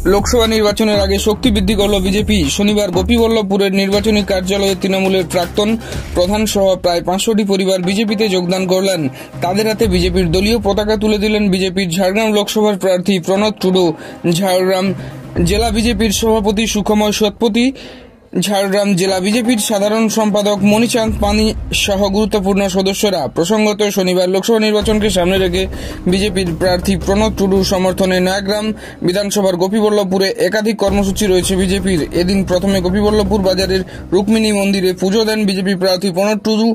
লোকসভা নির্বাচনের আগে শক্তি বৃদ্ধি করল বিজেপি। শনিবার গোপীবল্লভপুরের নির্বাচনী কার্যালয়ে তৃণমূলের প্রাক্তন প্রধান সহ প্রায় 500টি পরিবার বিজেপিতে যোগদান করলেন। তাদের হাতে বিজেপির দলীয় পতাকা তুলে দিলেন বিজেপির ঝাড়গ্রাম লোকসভার প্রার্থী প্রণত টুডু, ঝাড়গ্রাম জেলা বিজেপির সভাপতি সুখময় সতপতি, ঝাড়গ্রাম জেলা বিজেপির সাধারণ সম্পাদক মণিচাঁদ পানি সহ গুরুত্বপূর্ণ সদস্যরা। প্রসঙ্গত, শনিবার লোকসভা নির্বাচনকে সামনে রেখে বিজেপির প্রার্থী প্রণত টুডুর সমর্থনে নয়াগ্রাম বিধানসভার গোপীবল্লভপুরে একাধিক কর্মসূচি রয়েছে বিজেপির। এদিন প্রথমে গোপীবল্লভপুর বাজারের রুক্মিণী মন্দিরে পুজো দেন বিজেপি প্রার্থী প্রণত টুডু।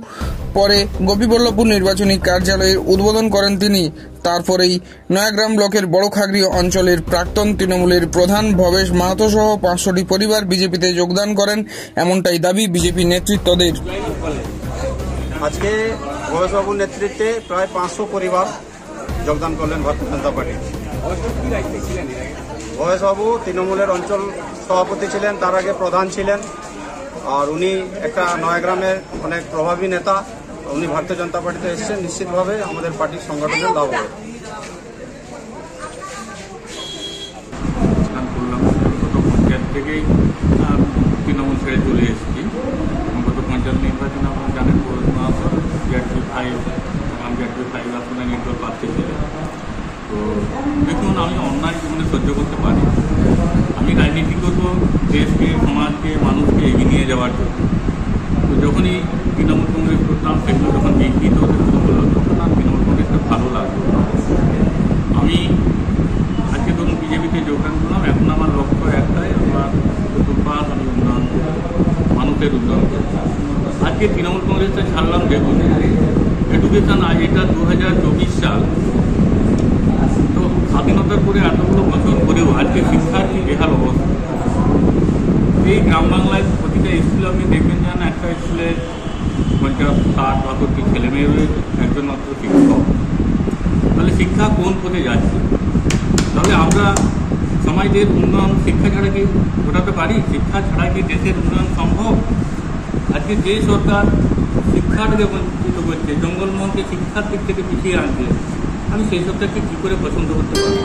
পরে গোপীবল্লভপুর নির্বাচনী কার্যালয়ের উদ্বোধন করেন তিনি। তারপরেই নয়াগ্রাম ব্লকের বড়খাগড়ি অঞ্চলের প্রাক্তন তৃণমূলের প্রধান ভবেশ মাহাতো সহ 500টি পরিবার বিজেপিতে যোগদান করেন, এমনটাই দাবি বিজেপি নেতৃত্বদের। আজকে ভবেশবাবুর নেতৃত্বে প্রায় 500 পরিবার যোগদান করলেন ভারতীয় জনতা পার্টি। ভবেশবাবু তৃণমূলের অঞ্চল সভাপতি ছিলেন, তার আগে প্রধান ছিলেন, আর উনি একটা নয়াগ্রামের অনেক প্রভাবী নেতা। উনি ভারতীয় জনতা পার্টিতে এসেছেন, নিশ্চিতভাবে আমাদের পার্টির সংগঠনের লাভ হবে। পঞ্চায়েত থেকেই তৃণমূল ছেড়ে চলে এসেছি। গত পঞ্চায়েত নির্বাচনে আপনারা জানেন GR5 আসনে নির্দল প্রার্থী ছিলেন। তো দেখুন, আমি অন্যায় জীবনে সহ্য করতে পারি। আমি রাজনীতি করবো দেশকে, সমাজকে, মানুষকে এগিয়ে নিয়ে যাওয়ার জন্য। তো যখনই তৃণমূল কংগ্রেস করতাম, সেগুলো যখন বিকৃত হতে শুরু করলো, তখন আর তৃণমূল কংগ্রেসটা ভালো লাগলো। আমি আজকে ধরুন বিজেপিতে যোগদান করলাম। এখন আমার লক্ষ্য একটাই, আমার চতুর্পাশ আমি উন্নয়ন করব, মানুষের উন্নয়ন করব। আজকে তৃণমূল কংগ্রেসটা ছাড়লাম। দেখুন, এডুকেশন আজ এটা 2024 সাল। তো স্বাধীনতার পরে এতগুলো বছর পরেও আজকে শিক্ষার কি বেহাল অবস্থা। এই গ্রাম বাংলায় প্রতিটা স্কুলে আপনি দেখবেন যেন একটা স্কুলে 50, 60, 72 ছেলে মেয়ে রয়েছে, একজন মাত্র শিক্ষক। তাহলে শিক্ষা কোন পথে যাচ্ছে? তাহলে আমরা সমাজের উন্নয়ন শিক্ষা ছাড়া কি ঘটাতে পারি? শিক্ষা ছাড়া কি দেশের উন্নয়ন সম্ভব? আজকে যে সরকার শিক্ষাটাকে বঞ্চিত করছে, জঙ্গলমহলকে শিক্ষার দিক থেকে পিছিয়ে আনছে, আমি সেই সরকারকে কী করে পছন্দ করতে পারবো?